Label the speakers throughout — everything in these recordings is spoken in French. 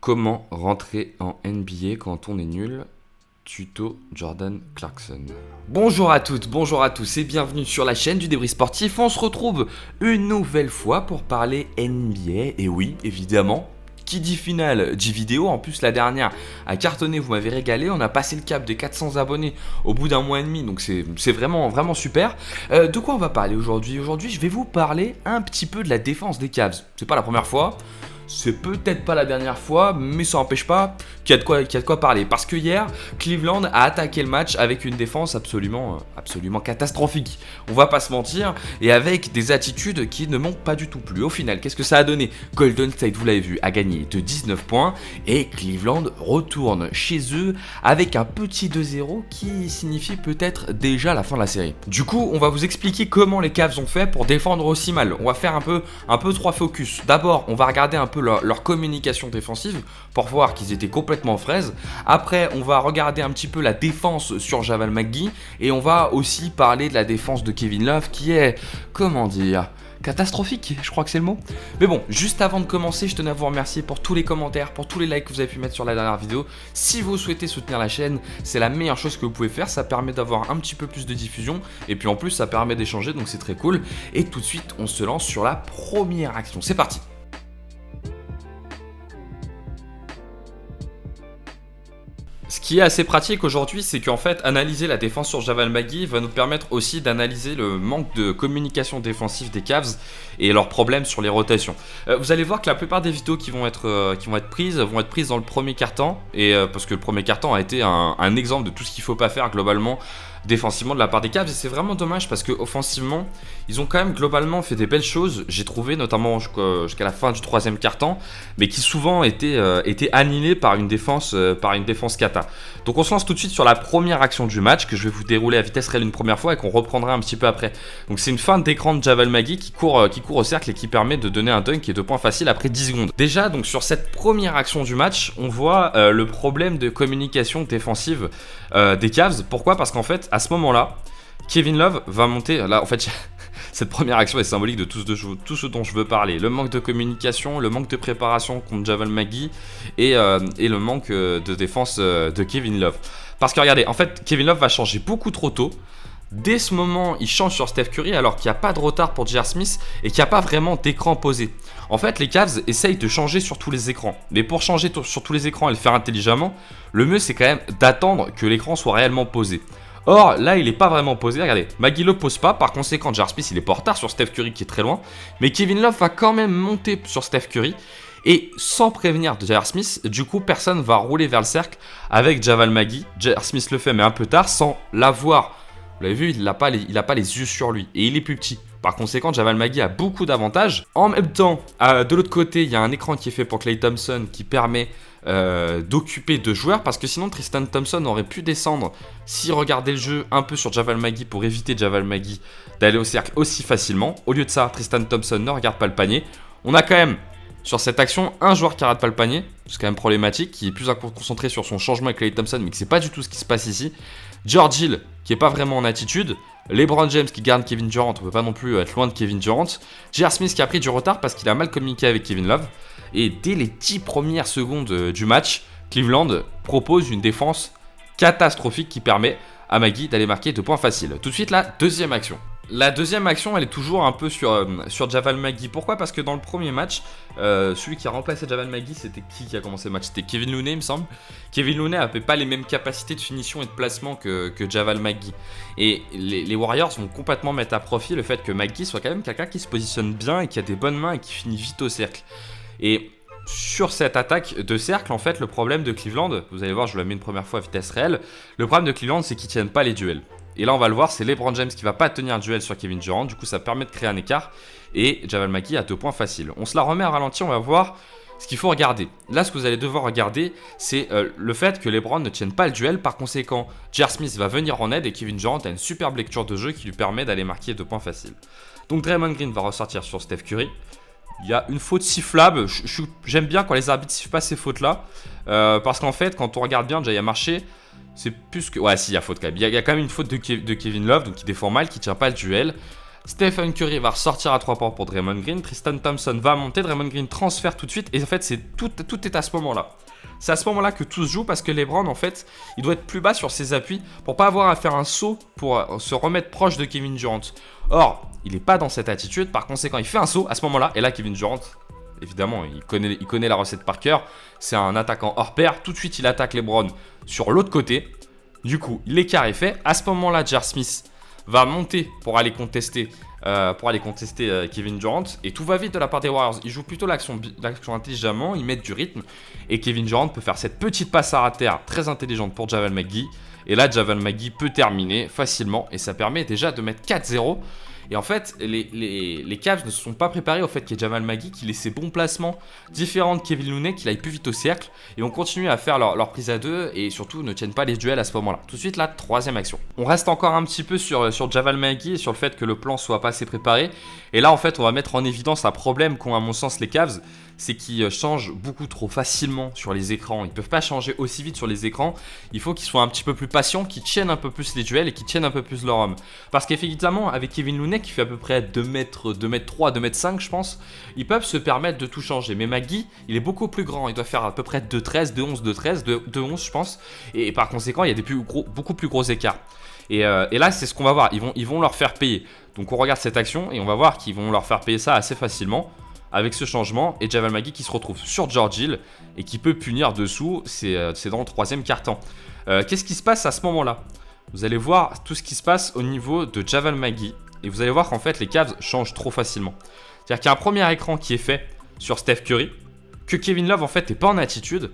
Speaker 1: Comment rentrer en NBA quand on est nul? Tuto Jordan Clarkson. Bonjour à toutes, bonjour à tous et bienvenue sur la chaîne du débris sportif. On se retrouve une nouvelle fois pour parler NBA. Et oui, évidemment, qui dit finale dit vidéo. En plus, la dernière a cartonné, vous m'avez régalé. On a passé le cap des 400 abonnés au bout d'un mois et demi, donc c'est vraiment super. De quoi on va parler aujourd'hui? Aujourd'hui, je vais vous parler un petit peu de la défense des Cavs. C'est pas la première fois. C'est peut-être pas la dernière fois, mais ça n'empêche pas qu'il y a de quoi parler. Parce que hier, Cleveland a attaqué le match avec une défense absolument catastrophique. On va pas se mentir, et avec des attitudes qui ne m'ont pas du tout plu. Au final, qu'est-ce que ça a donné? Golden State, vous l'avez vu, a gagné de 19 points, et Cleveland retourne chez eux avec un petit 2-0 qui signifie peut-être déjà la fin de la série. Du coup, on va vous expliquer comment les Cavs ont fait pour défendre aussi mal. On va faire un peu trois focus. D'abord, on va regarder un peu leur communication défensive pour voir qu'ils étaient complètement fraises. Après, on va regarder un petit peu la défense sur Javal McGee et on va aussi parler de la défense de Kevin Love qui est, comment dire, catastrophique, je crois que c'est le mot. Mais bon, juste avant de commencer, je tenais à vous remercier pour tous les commentaires, pour tous les likes que vous avez pu mettre sur la dernière vidéo. Si vous souhaitez soutenir la chaîne, c'est la meilleure chose que vous pouvez faire. Ça permet d'avoir un petit peu plus de diffusion et puis en plus, ça permet d'échanger, donc c'est très cool. Et tout de suite, on se lance sur la première action. C'est parti! Ce qui est assez pratique aujourd'hui, c'est qu'en fait, analyser la défense sur Javal McGee va nous permettre aussi d'analyser le manque de communication défensive des Cavs et leurs problèmes sur les rotations. Vous allez voir que la plupart des vidéos qui vont être prises vont être prises dans le premier quart-temps, et parce que le premier quart-temps a été un exemple de tout ce qu'il ne faut pas faire globalement défensivement de la part des Cavs, et c'est vraiment dommage parce que offensivement ils ont quand même globalement fait des belles choses, j'ai trouvé, notamment jusqu'à la fin du troisième quart-temps, mais qui souvent étaient annihilés par une défense cata. Donc on se lance tout de suite sur la première action du match que je vais vous dérouler à vitesse réelle une première fois et qu'on reprendra un petit peu après. Donc c'est une fin d'écran de Javal McGee qui court au cercle et qui permet de donner un dunk et 2 points faciles après 10 secondes. Déjà, donc sur cette première action du match, on voit le problème de communication défensive des Cavs. Pourquoi? Parce qu'en fait, à ce moment-là, Kevin Love va monter. Là, en fait, cette première action est symbolique de tout ce dont je veux parler. Le manque de communication, le manque de préparation contre Javal McGee et le manque de défense de Kevin Love. Parce que regardez, en fait, Kevin Love va changer beaucoup trop tôt. Dès ce moment, il change sur Steph Curry alors qu'il n'y a pas de retard pour J.R. Smith et qu'il n'y a pas vraiment d'écran posé. En fait, les Cavs essayent de changer sur tous les écrans. Mais pour changer sur tous les écrans et le faire intelligemment, le mieux c'est quand même d'attendre que l'écran soit réellement posé. Or, là, il n'est pas vraiment posé. Regardez, McGee le pose pas. Par conséquent, J.R. Smith, il est pas en retard sur Steph Curry qui est très loin. Mais Kevin Love va quand même monter sur Steph Curry. Et sans prévenir J.R. Smith, du coup, personne va rouler vers le cercle avec Javal McGee. J.R. Smith le fait, mais un peu tard, sans l'avoir. Vous l'avez vu, il n'a pas les yeux sur lui. Et il est plus petit. Par conséquent, Javal McGee a beaucoup d'avantages. En même temps, de l'autre côté, il y a un écran qui est fait pour Klay Thompson qui permet d'occuper 2 joueurs, parce que sinon Tristan Thompson aurait pu descendre s'il regardait le jeu un peu sur Javal McGee pour éviter Javal McGee d'aller au cercle aussi facilement. Au lieu de ça, Tristan Thompson ne regarde pas le panier. On a quand même sur cette action un joueur qui rate pas le panier, c'est quand même problématique, qui est plus concentré sur son changement avec Klay Thompson, mais que c'est pas du tout ce qui se passe ici. George Hill qui est pas vraiment en attitude, LeBron James qui garde Kevin Durant, on peut pas non plus être loin de Kevin Durant, J.R. Smith qui a pris du retard parce qu'il a mal communiqué avec Kevin Love, et dès les 10 premières secondes du match, Cleveland propose une défense catastrophique qui permet à McGee d'aller marquer 2 points faciles. Tout de suite, la deuxième action. La deuxième action, elle est toujours un peu sur Javal McGee. Pourquoi? Parce que dans le premier match, celui qui a remplacé Javal McGee, c'était qui a commencé le match? C'était Kevin Looney, il me semble. Kevin Looney n'avait pas les mêmes capacités de finition et de placement que Javal McGee. Et les Warriors vont complètement mettre à profit le fait que McGee soit quand même quelqu'un qui se positionne bien et qui a des bonnes mains et qui finit vite au cercle. Et sur cette attaque de cercle, en fait, le problème de Cleveland, vous allez voir, je vous la mets une première fois à vitesse réelle, le problème de Cleveland, c'est qu'ils ne tiennent pas les duels. Et là, on va le voir, c'est LeBron James qui va pas tenir un duel sur Kevin Durant. Du coup, ça permet de créer un écart. Et Javal McGee a 2 points faciles. On se la remet à ralenti, on va voir ce qu'il faut regarder. Là, ce que vous allez devoir regarder, c'est le fait que LeBron ne tienne pas le duel. Par conséquent, J.R. Smith va venir en aide et Kevin Durant a une superbe lecture de jeu qui lui permet d'aller marquer 2 points faciles. Donc, Draymond Green va ressortir sur Steph Curry. Il y a une faute sifflable. J'aime bien quand les arbitres ne sifflent pas ces fautes-là. Parce qu'en fait, quand on regarde bien, déjà, il y a marché. C'est plus que... Ouais, si, il y a faute quand même. Il y a quand même une faute de Kevin Love, donc qui défend mal, qui ne tient pas le duel. Stephen Curry va ressortir à 3 points pour Draymond Green. Tristan Thompson va monter. Draymond Green transfère tout de suite. Et en fait, tout est à ce moment-là. C'est à ce moment-là que tout se joue parce que LeBron, en fait, il doit être plus bas sur ses appuis pour pas avoir à faire un saut pour se remettre proche de Kevin Durant. Or, il n'est pas dans cette attitude. Par conséquent, il fait un saut à ce moment-là. Et là, Kevin Durant, évidemment, il connaît la recette par cœur. C'est un attaquant hors pair. Tout de suite, il attaque LeBron sur l'autre côté. Du coup, l'écart est fait. À ce moment-là, J.R. Smith va monter pour aller contester Kevin Durant. Et tout va vite de la part des Warriors. Ils jouent plutôt l'action intelligemment, ils mettent du rythme. Et Kevin Durant peut faire cette petite passe à terre très intelligente pour Javel McGee. Et là, Javel McGee peut terminer facilement. Et ça permet déjà de mettre 4-0. Et en fait, les Cavs ne se sont pas préparés au fait qu'il y ait Javel McGee qui laisse ses bons placements différents de Kevin Looney, qu'il aille plus vite au cercle. Et on continue à faire leur prise à deux et surtout ne tiennent pas les duels à ce moment-là. Tout de suite, la troisième action. On reste encore un petit peu sur Javel McGee et sur le fait que le plan soit pas assez préparé. Et là, en fait, on va mettre en évidence un problème qu'ont à mon sens les Cavs. C'est qu'ils changent beaucoup trop facilement sur les écrans. Ils ne peuvent pas changer aussi vite sur les écrans. Il faut qu'ils soient un petit peu plus patients, qu'ils tiennent un peu plus les duels et qu'ils tiennent un peu plus leur homme. Parce qu'effectivement, avec Kevin Looney, qui fait à peu près 2m3, 2m5, je pense, ils peuvent se permettre de tout changer. Mais McGee, il est beaucoup plus grand. Il doit faire à peu près 2-13, 2-11, 2-13, 2-11, je pense. Et par conséquent, il y a beaucoup plus gros écarts. Et là, c'est ce qu'on va voir. Ils vont leur faire payer. Donc, on regarde cette action et on va voir qu'ils vont leur faire payer ça assez facilement. Avec ce changement, et Javel McGee qui se retrouve sur George Hill et qui peut punir dessous, c'est dans le troisième quart-temps. Qu'est-ce qui se passe à ce moment-là? Vous allez voir tout ce qui se passe au niveau de Javel McGee et vous allez voir qu'en fait les Cavs changent trop facilement. C'est-à-dire qu'il y a un premier écran qui est fait sur Steph Curry, que Kevin Love en fait n'est pas en attitude.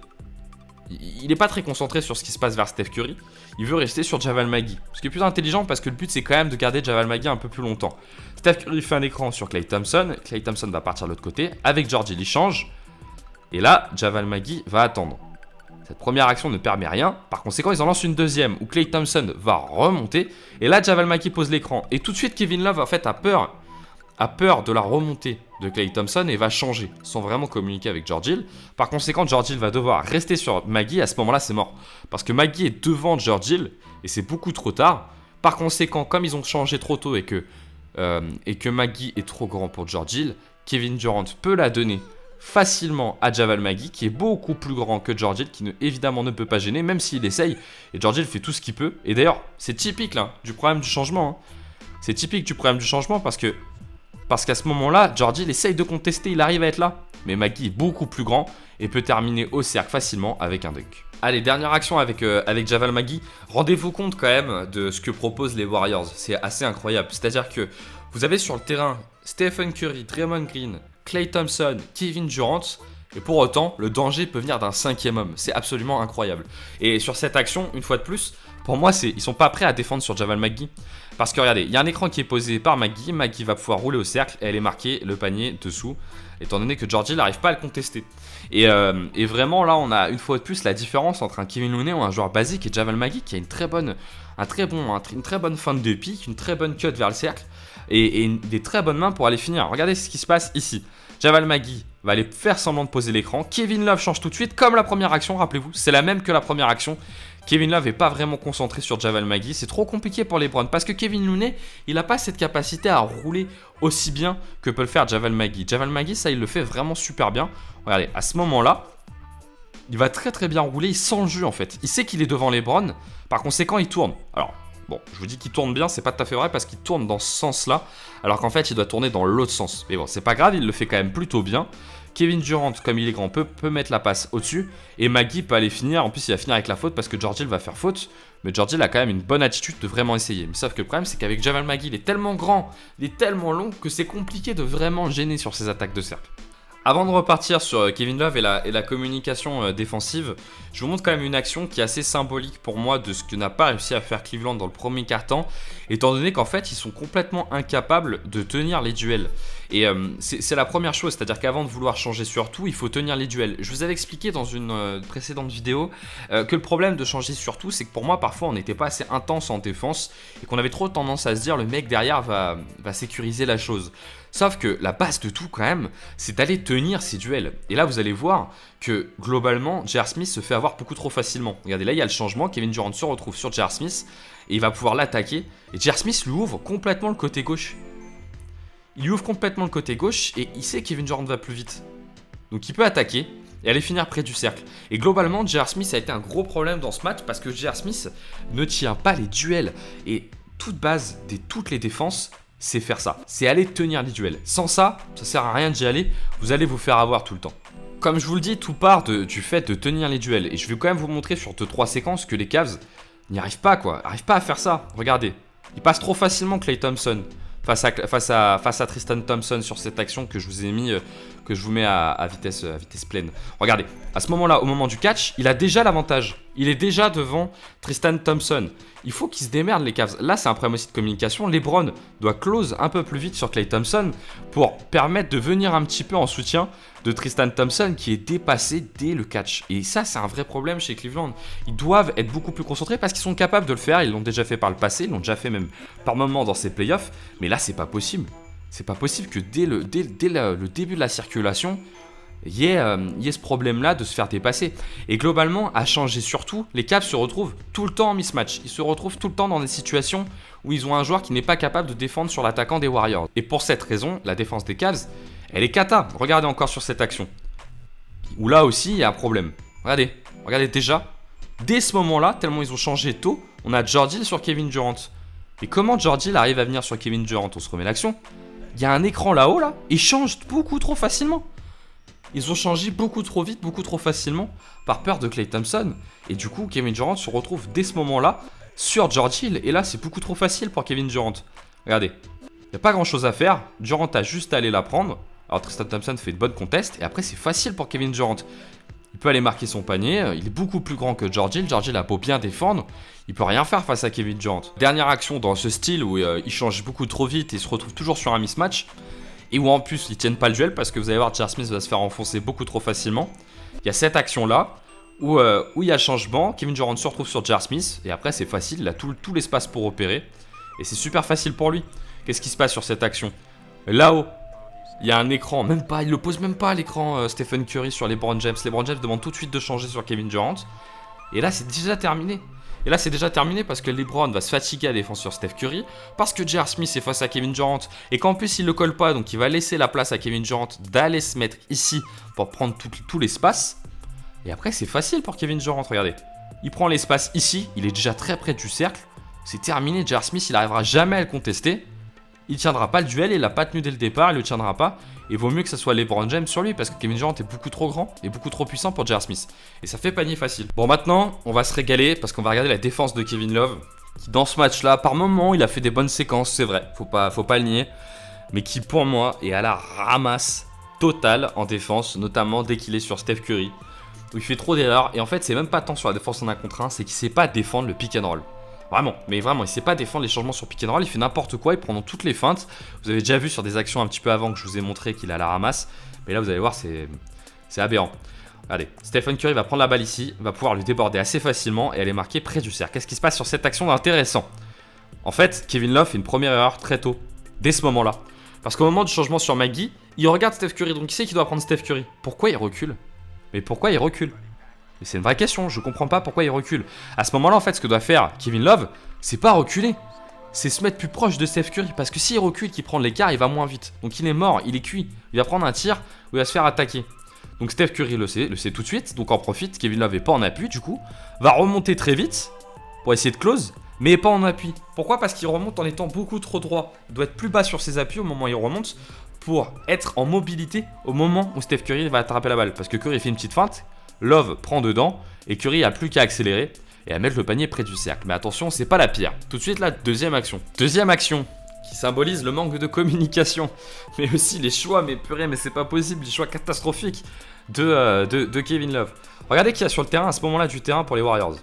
Speaker 1: Il n'est pas très concentré sur ce qui se passe vers Steph Curry. Il veut rester sur Javel McGee. Ce qui est plus intelligent parce que le but c'est quand même de garder Javel McGee un peu plus longtemps. Steph Curry fait un écran sur Klay Thompson. Klay Thompson va partir de l'autre côté. Avec George Hill, il change. Et là, Javel McGee va attendre. Cette première action ne permet rien. Par conséquent, ils en lancent une deuxième où Klay Thompson va remonter. Et là, Javel McGee pose l'écran. Et tout de suite, Kevin Love en fait a peur de la remontée de Klay Thompson et va changer sans vraiment communiquer avec George Hill. Par conséquent, George Hill va devoir rester sur McGee. À ce moment-là, c'est mort. Parce que McGee est devant George Hill et c'est beaucoup trop tard. Par conséquent, comme ils ont changé trop tôt et que McGee est trop grand pour George Hill, Kevin Durant peut la donner facilement à Javel McGee qui est beaucoup plus grand que George Hill, qui évidemment ne peut pas gêner même s'il essaye. Et George Hill fait tout ce qu'il peut. Et d'ailleurs, c'est typique là, du problème du changement. C'est typique du problème du changement parce qu'à ce moment-là, George Hill essaye de contester, il arrive à être là. Mais McGee est beaucoup plus grand et peut terminer au cercle facilement avec un dunk. Allez, dernière action avec Javel McGee. Rendez-vous compte quand même de ce que proposent les Warriors. C'est assez incroyable. C'est-à-dire que vous avez sur le terrain Stephen Curry, Draymond Green, Klay Thompson, Kevin Durant. Et pour autant, le danger peut venir d'un cinquième homme. C'est absolument incroyable. Et sur cette action, une fois de plus, pour moi, ils sont pas prêts à défendre sur Javel McGee. Parce que regardez, il y a un écran qui est posé par McGee. McGee va pouvoir rouler au cercle et elle est marquée le panier dessous. Étant donné que George Hill n'arrive pas à le contester. Et vraiment, là, on a une fois de plus la différence entre un Kevin Looney ou un joueur basique et Javel McGee qui a une très bonne fin de pique, une très bonne cut vers le cercle et des très bonnes mains pour aller finir. Regardez ce qui se passe ici. Javel McGee va aller faire semblant de poser l'écran. Kevin Love change tout de suite, comme la première action, rappelez-vous. C'est la même que la première action. Kevin Love n'est pas vraiment concentré sur Javel McGee. C'est trop compliqué pour les Browns parce que Kevin Looney, il n'a pas cette capacité à rouler aussi bien que peut le faire Javel McGee. Javel McGee, ça, il le fait vraiment super bien. Regardez, à ce moment-là, il va très très bien rouler. Il sent le jeu en fait. Il sait qu'il est devant les Browns. Par conséquent, il tourne. Alors, bon, je vous dis qu'il tourne bien, c'est pas tout à fait vrai parce qu'il tourne dans ce sens-là, alors qu'en fait, il doit tourner dans l'autre sens. Mais bon, c'est pas grave, il le fait quand même plutôt bien. Kevin Durant, comme il est grand, peut mettre la passe au-dessus. Et McGee peut aller finir. En plus, il va finir avec la faute parce que George Hill va faire faute. Mais George Hill a quand même une bonne attitude de vraiment essayer. Mais sauf que le problème, c'est qu'avec Javel McGee, il est tellement grand, il est tellement long que c'est compliqué de vraiment gêner sur ses attaques de cercle. Avant de repartir sur Kevin Love et la communication défensive, je vous montre quand même une action qui est assez symbolique pour moi de ce que n'a pas réussi à faire Cleveland dans le premier quart-temps, étant donné qu'en fait, ils sont complètement incapables de tenir les duels. Et c'est la première chose, c'est-à-dire qu'avant de vouloir changer sur tout, il faut tenir les duels. Je vous avais expliqué dans une précédente vidéo que le problème de changer sur tout, c'est que pour moi, parfois, on n'était pas assez intense en défense et qu'on avait trop tendance à se dire le mec derrière va sécuriser la chose. Sauf que la base de tout quand même, c'est d'aller tenir ces duels. Et là, vous allez voir que globalement, J.R. Smith se fait avoir beaucoup trop facilement. Regardez, là, il y a le changement. Kevin Durant se retrouve sur J.R. Smith et il va pouvoir l'attaquer. Et J.R. Smith lui ouvre complètement le côté gauche. il ouvre complètement le côté gauche et il sait que Kevin Durant va plus vite. Donc il peut attaquer et aller finir près du cercle. Et globalement, J.R. Smith a été un gros problème dans ce match parce que J.R. Smith ne tient pas les duels. Et toute base de toutes les défenses, c'est faire ça. C'est aller tenir les duels. Sans ça, ça sert à rien d'y aller. Vous allez vous faire avoir tout le temps. Comme je vous le dis, tout part du fait de tenir les duels. Et je vais quand même vous montrer sur 2-3 séquences que les Cavs n'y arrivent pas, quoi. N'arrivent pas à faire ça. Regardez. Ils passent trop facilement Klay Thompson face à Tristan Thompson sur cette action que je vous ai mis, que je vous mets à vitesse pleine. Regardez, à ce moment-là, au moment du catch, il a déjà l'avantage. Il est déjà devant Tristan Thompson. Il faut qu'ils se démerdent, les Cavs. Là, c'est un problème aussi de communication. LeBron doit close un peu plus vite sur Klay Thompson pour permettre de venir un petit peu en soutien de Tristan Thompson qui est dépassé dès le catch. Et ça, c'est un vrai problème chez Cleveland. Ils doivent être beaucoup plus concentrés parce qu'ils sont capables de le faire. Ils l'ont déjà fait par le passé. Ils l'ont déjà fait même par moments dans ces playoffs. Mais là, c'est pas possible. C'est pas possible que dès le début de la circulation, il y ait ce problème-là de se faire dépasser. Et globalement, à changer surtout, les Cavs se retrouvent tout le temps en mismatch. Ils se retrouvent tout le temps dans des situations où ils ont un joueur qui n'est pas capable de défendre sur l'attaquant des Warriors. Et pour cette raison, la défense des Cavs, elle est cata. Regardez encore sur cette action. Où là aussi, il y a un problème. Regardez déjà. Dès ce moment-là, tellement ils ont changé tôt, on a George Hill sur Kevin Durant. Et comment George Hill arrive à venir sur Kevin Durant? On se remet l'action. Il y a un écran là-haut, là. Ils changent beaucoup trop facilement. Ils ont changé beaucoup trop vite, beaucoup trop facilement, par peur de Klay Thompson. Et du coup, Kevin Durant se retrouve dès ce moment-là sur George Hill. Et là, c'est beaucoup trop facile pour Kevin Durant. Regardez, il n'y a pas grand-chose à faire. Durant a juste à aller la prendre. Alors Tristan Thompson fait de bonnes contests. Et après, c'est facile pour Kevin Durant. Il peut aller marquer son panier. Il est beaucoup plus grand que George Hill. George Hill a beau bien défendre, il peut rien faire face à Kevin Durant. Dernière action dans ce style où il change beaucoup trop vite et se retrouve toujours sur un mismatch. Et où en plus ils tiennent pas le duel parce que vous allez voir J.R. Smith va se faire enfoncer beaucoup trop facilement. Il y a cette action là où il y a le changement, Kevin Durant se retrouve sur J.R. Smith et après c'est facile, il a tout l'espace pour opérer et c'est super facile pour lui. Qu'est-ce qui se passe sur cette action? Là-haut, il y a un écran, même pas, il le pose même pas à l'écran Stephen Curry sur LeBron James. LeBron James demande tout de suite de changer sur Kevin Durant et là c'est déjà terminé. Et là, c'est déjà terminé parce que LeBron va se fatiguer à défendre sur Steph Curry, parce que J.R. Smith est face à Kevin Durant, et qu'en plus, il ne le colle pas, donc il va laisser la place à Kevin Durant d'aller se mettre ici pour prendre tout l'espace. Et après, c'est facile pour Kevin Durant, regardez. Il prend l'espace ici, il est déjà très près du cercle, c'est terminé. J.R. Smith, il n'arrivera jamais à le contester. Il ne tiendra pas le duel, il l'a pas tenu dès le départ, il ne le tiendra pas. Et vaut mieux que ce soit LeBron James sur lui parce que Kevin Durant est beaucoup trop grand et beaucoup trop puissant pour J.R. Smith. Et ça fait panier facile. Bon, maintenant, on va se régaler parce qu'on va regarder la défense de Kevin Love. Qui, dans ce match-là, par moment, il a fait des bonnes séquences, c'est vrai, faut pas le nier. Mais qui, pour moi, est à la ramasse totale en défense, notamment dès qu'il est sur Steph Curry. Où il fait trop d'erreurs. Et en fait, c'est même pas tant sur la défense en 1 contre 1, c'est qu'il sait pas défendre le pick and roll. Vraiment, mais vraiment, il sait pas défendre les changements sur pick and roll, il fait n'importe quoi, il prend dans toutes les feintes. Vous avez déjà vu sur des actions un petit peu avant que je vous ai montré qu'il a la ramasse. Mais là, vous allez voir, c'est aberrant. Regardez, Stephen Curry va prendre la balle ici, va pouvoir lui déborder assez facilement et aller marquer près du cercle. Qu'est-ce qui se passe sur cette action d'intéressant? En fait, Kevin Love fait une première erreur très tôt, dès ce moment-là. Parce qu'au moment du changement sur McGee, il regarde Steph Curry, donc il sait qu'il doit prendre Steph Curry. Pourquoi il recule? Mais pourquoi il recule? Mais c'est une vraie question, je comprends pas pourquoi il recule. À ce moment-là, en fait, ce que doit faire Kevin Love, c'est pas reculer, c'est se mettre plus proche de Steph Curry. Parce que s'il recule, qu'il prend l'écart, il va moins vite. Donc il est mort, il est cuit. Il va prendre un tir où il va se faire attaquer. Donc Steph Curry le sait tout de suite, donc en profite. Kevin Love est pas en appui, du coup, va remonter très vite pour essayer de close, mais pas en appui. Pourquoi? Parce qu'il remonte en étant beaucoup trop droit. Il doit être plus bas sur ses appuis au moment où il remonte pour être en mobilité au moment où Steph Curry va attraper la balle. Parce que Curry fait une petite feinte, Love prend dedans et Curry a plus qu'à accélérer et à mettre le panier près du cercle. Mais attention, c'est pas la pire. Tout de suite la deuxième action. Deuxième action qui symbolise le manque de communication, mais aussi les choix, mais purée, mais c'est pas possible, les choix catastrophiques de Kevin Love. Regardez qui y a sur le terrain à ce moment-là du terrain pour les Warriors.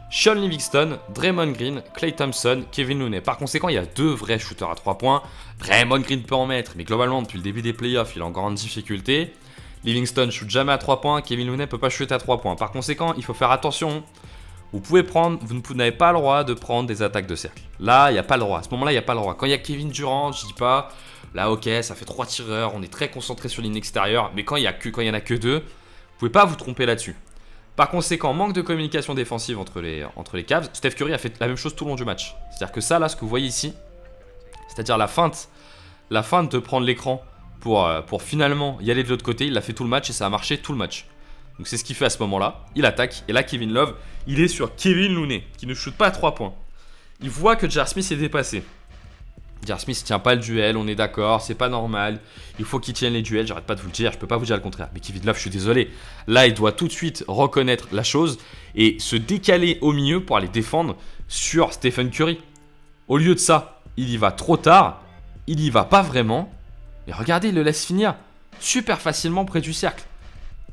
Speaker 1: Sean Livingston, Draymond Green, Klay Thompson, Kevin Looney. Par conséquent, il y a deux vrais shooters à 3 points. Draymond Green peut en mettre, mais globalement, depuis le début des playoffs, il est en grande difficulté. Livingston shoot jamais à 3 points, Kevin Looney peut pas shooter à 3 points. Par conséquent, il faut faire attention. Vous n'avez pas le droit de prendre des attaques de cercle. Là, il n'y a pas le droit. À ce moment-là, il n'y a pas le droit. Quand il y a Kevin Durant, je dis pas, là, ok, ça fait 3 tireurs, on est très concentré sur ligne extérieure, mais quand il y en a que 2, vous pouvez pas vous tromper là-dessus. Par conséquent, manque de communication défensive entre les Cavs. Steph Curry a fait la même chose tout le long du match. C'est-à-dire que ça, là, ce que vous voyez ici, c'est-à-dire la feinte la feinte de prendre l'écran pour finalement y aller de l'autre côté. Il a fait tout le match et ça a marché tout le match. Donc c'est ce qu'il fait à ce moment-là. Il attaque et là Kevin Love, il est sur Kevin Looney qui ne shoot pas à 3 points. Il voit que J.R. Smith est dépassé. J.R. Smith tient pas le duel, on est d'accord, c'est pas normal. Il faut qu'il tienne les duels, j'arrête pas de vous le dire, je peux pas vous dire le contraire. Mais Kevin Love, je suis désolé. Là, il doit tout de suite reconnaître la chose et se décaler au milieu pour aller défendre sur Stephen Curry. Au lieu de ça, il y va trop tard, il y va pas vraiment. Et regardez, il le laisse finir super facilement près du cercle.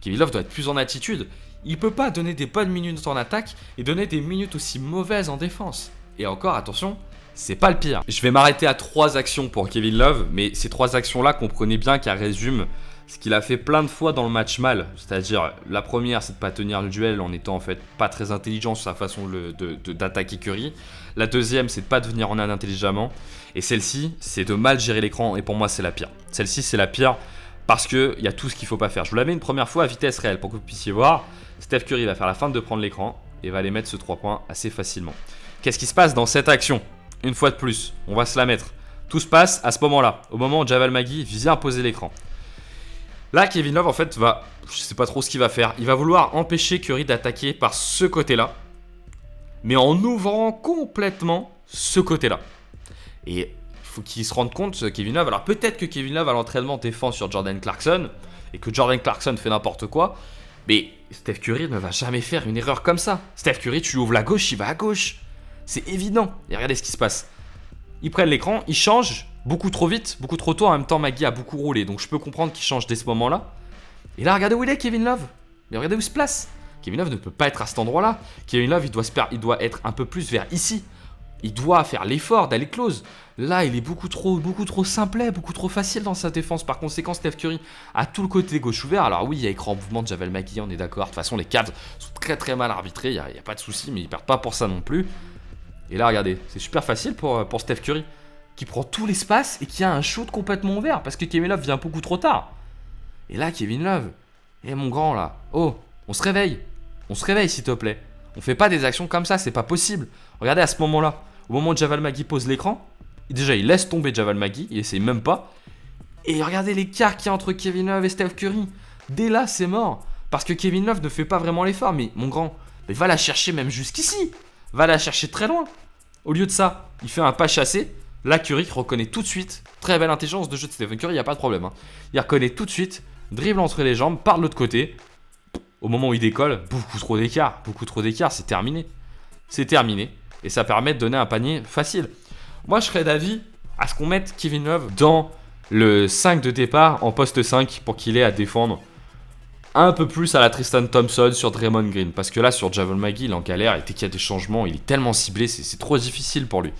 Speaker 1: Kevin Love doit être plus en attitude. Il peut pas donner des bonnes minutes en attaque et donner des minutes aussi mauvaises en défense. Et encore, attention, c'est pas le pire. Je vais m'arrêter à 3 actions pour Kevin Love, mais ces 3 actions-là, comprenez bien qu'elles résument ce qu'il a fait plein de fois dans le match mal. C'est-à-dire, la première, c'est de pas tenir le duel en étant en fait pas très intelligent sur sa façon d'attaquer Curry. La deuxième, c'est de pas devenir en âne intelligemment. Et celle-ci, c'est de mal gérer l'écran, et pour moi, c'est la pire. Celle-ci, c'est la pire parce qu'il y a tout ce qu'il faut pas faire. Je vous l'avais une première fois à vitesse réelle pour que vous puissiez voir. Steph Curry va faire la feinte de prendre l'écran et va aller mettre ce 3 points assez facilement. Qu'est-ce qui se passe dans cette action ? Une fois de plus, on va se la mettre. Tout se passe à ce moment-là, au moment où Javel McGee vient poser l'écran. Là, Kevin Love, en fait, je sais pas trop ce qu'il va faire. Il va vouloir empêcher Curry d'attaquer par ce côté-là, mais en ouvrant complètement ce côté-là. Et il faut qu'il se rende compte, Kevin Love. Alors peut-être que Kevin Love à l'entraînement défend sur Jordan Clarkson et que Jordan Clarkson fait n'importe quoi, mais Steph Curry ne va jamais faire une erreur comme ça. Steph Curry, tu ouvres la gauche, il va à gauche. C'est évident. Et regardez ce qui se passe. Ils prennent l'écran, ils changent beaucoup trop vite, beaucoup trop tôt. En même temps, McGee a beaucoup roulé. Donc je peux comprendre qu'il change dès ce moment-là. Et là, regardez où il est, Kevin Love. Mais regardez où il se place. Kevin Love ne peut pas être à cet endroit-là. Kevin Love, il doit être un peu plus vers ici. Il doit faire l'effort d'aller close. Là, il est beaucoup trop simplet, beaucoup trop facile dans sa défense. Par conséquent, Steph Curry a tout le côté gauche ouvert. Alors oui, il y a écran mouvement de Javel McGee, on est d'accord. De toute façon, les Cavs sont très très mal arbitrés. Il n'y a pas de souci, mais ils perdent pas pour ça non plus. Et là, regardez, c'est super facile pour Steph Curry, qui prend tout l'espace et qui a un shoot complètement ouvert, parce que Kevin Love vient beaucoup trop tard. Et là, Kevin Love, mon grand là, oh, on se réveille s'il te plaît. On fait pas des actions comme ça, c'est pas possible. Regardez à ce moment-là, au moment où Javel McGee pose l'écran, déjà il laisse tomber Javel McGee, il essaye même pas. Et regardez l'écart qu'il y a entre Kevin Love et Steph Curry. Dès là, c'est mort, parce que Kevin Love ne fait pas vraiment l'effort. Mais mon grand, va la chercher même jusqu'ici. Va la chercher très loin. Au lieu de ça, il fait un pas chassé. Là, Curry reconnaît tout de suite. Très belle intelligence de jeu de Stephen Curry, il n'y a pas de problème. Il reconnaît tout de suite, dribble entre les jambes, part de l'autre côté. Au moment où il décolle, beaucoup trop d'écart, c'est terminé. C'est terminé. Et ça permet de donner un panier facile. Moi, je serais d'avis à ce qu'on mette Kevin Love dans le 5 de départ en poste 5 pour qu'il ait à défendre un peu plus à la Tristan Thompson sur Draymond Green. Parce que là, sur Javel McGee, il est en galère. Et dès qu'il y a des changements, il est tellement ciblé, c'est trop difficile pour lui.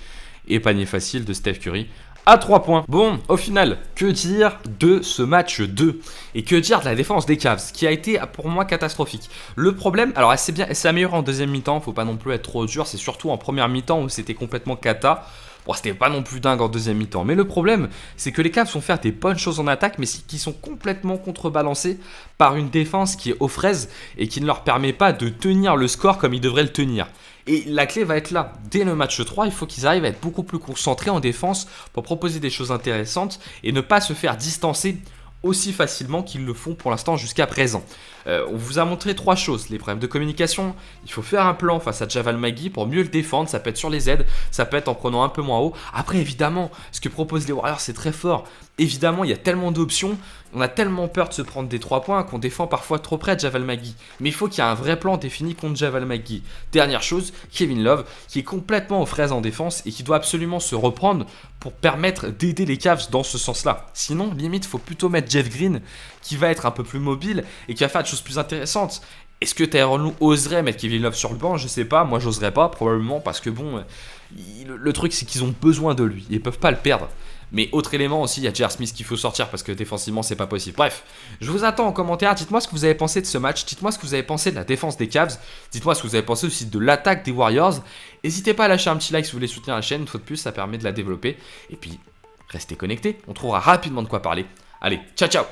Speaker 1: Et panier facile de Steph Curry à 3 points. Bon, au final, que dire de ce match 2 ? Et que dire de la défense des Cavs, qui a été pour moi catastrophique. Le problème, alors c'est bien, c'est amélioré en deuxième mi-temps, faut pas non plus être trop dur, c'est surtout en première mi-temps où c'était complètement cata. Bon, c'était pas non plus dingue en deuxième mi-temps. Mais le problème, c'est que les Cavs vont faire des bonnes choses en attaque, mais qui sont complètement contrebalancées par une défense qui est aux fraises et qui ne leur permet pas de tenir le score comme ils devraient le tenir. Et la clé va être là. Dès le match 3, il faut qu'ils arrivent à être beaucoup plus concentrés en défense pour proposer des choses intéressantes et ne pas se faire distancer aussi facilement qu'ils le font pour l'instant jusqu'à présent. On vous a montré 3 choses. Les problèmes de communication, il faut faire un plan face à Javel McGee pour mieux le défendre. Ça peut être sur les aides, ça peut être en prenant un peu moins haut. Après, évidemment, ce que proposent les Warriors, c'est très fort. Évidemment, il y a tellement d'options. On a tellement peur de se prendre des 3 points qu'on défend parfois trop près de Javel McGee. Mais il faut qu'il y ait un vrai plan défini contre Javel McGee. Dernière chose, Kevin Love, qui est complètement aux fraises en défense et qui doit absolument se reprendre pour permettre d'aider les Cavs dans ce sens-là. Sinon, limite, il faut plutôt mettre Jeff Green, qui va être un peu plus mobile et qui va faire des choses plus intéressantes. Est-ce que Tyronn Lue oserait mettre Kevin Love sur le banc ? Je sais pas, moi j'oserais pas, probablement, parce que bon, le truc c'est qu'ils ont besoin de lui, ils peuvent pas le perdre. Mais autre élément aussi, il y a J.R. Smith qu'il faut sortir parce que défensivement c'est pas possible. Bref, je vous attends en commentaire, dites-moi ce que vous avez pensé de ce match, dites-moi ce que vous avez pensé de la défense des Cavs, dites-moi ce que vous avez pensé aussi de l'attaque des Warriors. N'hésitez pas à lâcher un petit like si vous voulez soutenir la chaîne, une fois de plus ça permet de la développer. Et puis, restez connectés, on trouvera rapidement de quoi parler. Allez, ciao ciao.